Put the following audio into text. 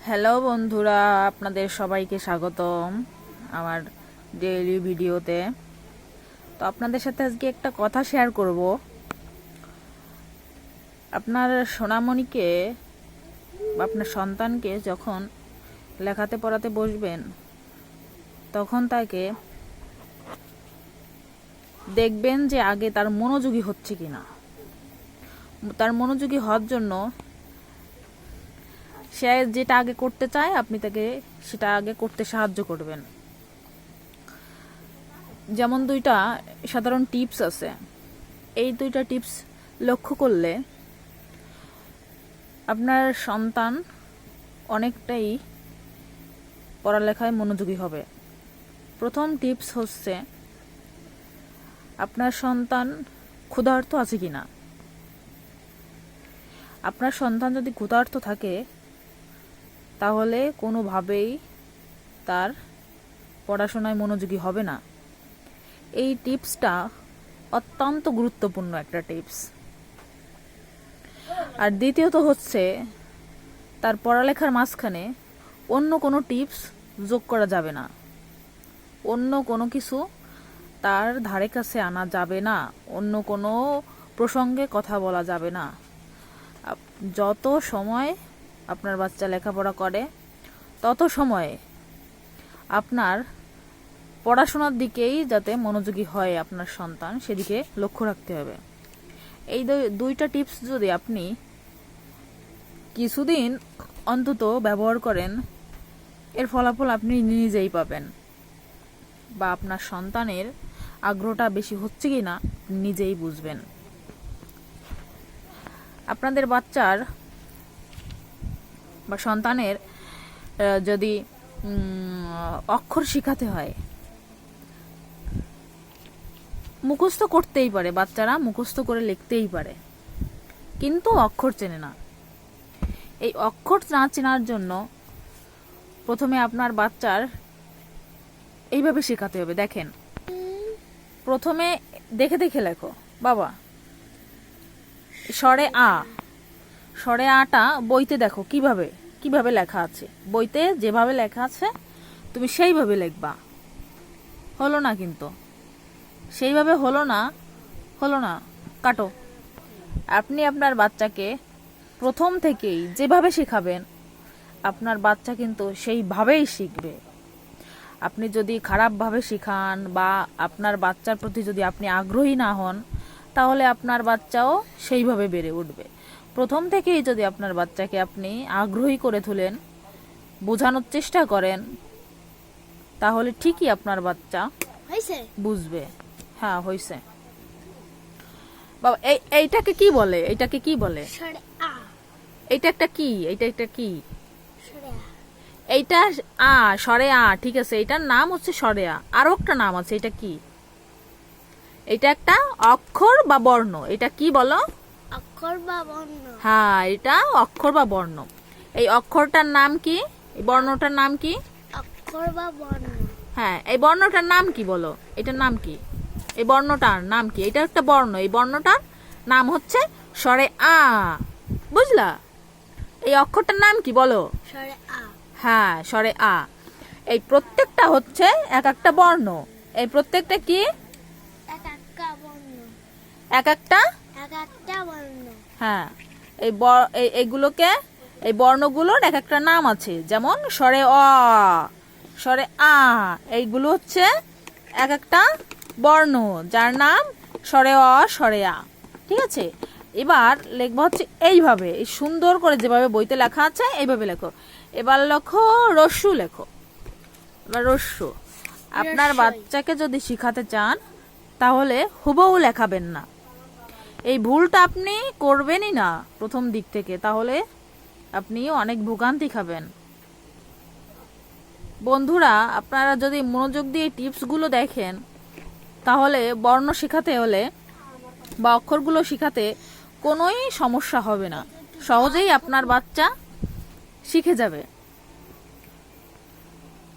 Hello বন্ধুরা, আপনাদের সবাইকে স্বাগতম আমার ডেইলি ভিডিওতে। তো আপনাদের সাথে আজকে একটা কথা শেয়ার করব। আপনার সোনামণিকে বা আপনার সন্তানকে যখন লেখাতে পড়াতে বসবেন, তখন তাকে দেখবেন যে আগে তার মনোযোগী হচ্ছে কিনা। তার মনোযোগী হওয়ার জন্য সে যেটা আগে করতে চায় আপনি তাকে সেটা আগে করতে সাহায্য করবেন। যেমন দুইটা সাধারণ টিপস আছে, এই দুইটা টিপস লক্ষ্য করলে আপনার সন্তান অনেকটাই পড়ালেখায় মনোযোগী হবে। প্রথম টিপস হচ্ছে, আপনার সন্তান ক্ষুধার্ত আছে কিনা। আপনার সন্তান যদি ক্ষুধার্ত থাকে তাহলে কোনোভাবেই তার পড়াশোনায় মনোযোগী হবে না। এই টিপসটা অত্যন্ত গুরুত্বপূর্ণ একটা টিপস। আর দ্বিতীয়ত হচ্ছে, তার পড়ালেখার মাঝখানে অন্য কোনো টিপস যোগ করা যাবে না, অন্য কোনো কিছু তার ধারে কাছে আনা যাবে না, অন্য কোনো প্রসঙ্গে কথা বলা যাবে না। যত সময় আপনার বাচ্চা লেখাপড়া করে তত সময়ে আপনার পড়াশোনার দিকেই যাতে মনোযোগী হয় আপনার সন্তান, সেদিকে লক্ষ্য রাখতে হবে। এই দুইটা টিপস যদি আপনি কিছুদিন অন্তত ব্যবহার করেন, এর ফলাফল আপনি নিজেই পাবেন, বা আপনার সন্তানের আগ্রহটা বেশি হচ্ছে কি না নিজেই বুঝবেন। আপনাদের বাচ্চার বা সন্তানের যদি অক্ষর শেখাতে হয়, মুখস্থ করতেই পারে, বাচ্চারা মুখস্থ করে লিখতেই পারে, কিন্তু অক্ষর চেনে না। এই অক্ষর না চেনার জন্য প্রথমে আপনার বাচ্চার এইভাবে শেখাতে হবে। দেখেন, প্রথমে দেখে দেখে লেখো। বাবা, স্বরে আ, স্বরে আটা বইতে দেখো কিভাবে কিভাবে লেখা আছে, বইতে যেভাবে লেখা আছে তুমি সেইভাবে লিখবা। হলো না, কিন্তু সেইভাবে হলো না, কাটো। আপনি আপনার বাচ্চাকে প্রথম থেকেই যেভাবে শেখাবেন, আপনার বাচ্চা কিন্তু সেইভাবেই শিখবে। আপনি যদি খারাপভাবে শেখান বা আপনার বাচ্চার প্রতি যদি আপনি আগ্রহী না হন, তাহলে আপনার বাচ্চাও সেইভাবে বেড়ে উঠবে। প্রথম থেকেই যদি আপনার বাচ্চাকে আপনি আগ্রহী করে তোলেন, বোঝানোর চেষ্টা করেন, তাহলে ঠিকই আপনার বাচ্চা বুঝবে। হ্যাঁ, হয়েছে। বাবা, এইটাকে কি বলে? এইটাকে কি বলে? এইটা একটা কি? এইটা একটা কি? এইটা আ, স্বরে আ। ঠিক আছে, এটার নাম হচ্ছে স্বরে আ। আরো একটা নাম আছে, এটা কি? এটা একটা অক্ষর বা বর্ণ। এটা কি বলো? অক্ষর বা বর্ণ। হ্যাঁ, এটা অক্ষর বা বর্ণ। এই অক্ষরটার নাম কি? এই বর্ণটার নাম কি? অক্ষর বা বর্ণ। হ্যাঁ, এই বর্ণটার নাম কি বলো? এটার নাম কি? এই বর্ণটার নাম কি? এটা একটা বর্ণ, এই বর্ণটার নাম হচ্ছে স্বরে আ। বুঝলা? এই অক্ষরটার নাম কি বলো? স্বরে আ। হ্যাঁ, স্বরে আ। এই প্রত্যেকটা হচ্ছে এক একটা বর্ণ। এই প্রত্যেকটা কি? এক একটা বর্ণ। এক একটা বর্ণ। হ্যাঁ, এইগুলোকে, এই বর্ণগুলোর এক একটা নাম আছে। যেমন স্বরে অ, স্বরে আ, এইগুলো হচ্ছে এক একটা বর্ণ, যার নাম স্বরে অ, স্বরে আ। ঠিক আছে, এবার লেখবো হচ্ছে এইভাবে, এই সুন্দর করে যেভাবে বইতে লেখা আছে এইভাবে লেখো। এবার লেখো রস্যু, লেখো এবার রস্যু। আপনার বাচ্চাকে যদি শিখাতে চান তাহলে হুবহু লেখাবেন না। এই ভুলটা আপনি করবেনই না প্রথম দিক থেকে, তাহলে আপনি অনেক ভোগান্তি খাবেন। বন্ধুরা, আপনারা যদি মনোযোগ দিয়ে টিপসগুলো দেখেন, তাহলে বর্ণ শেখাতে হলে বা অক্ষরগুলো শেখাতে কোনোই সমস্যা হবে না, সহজেই আপনার বাচ্চা শিখে যাবে।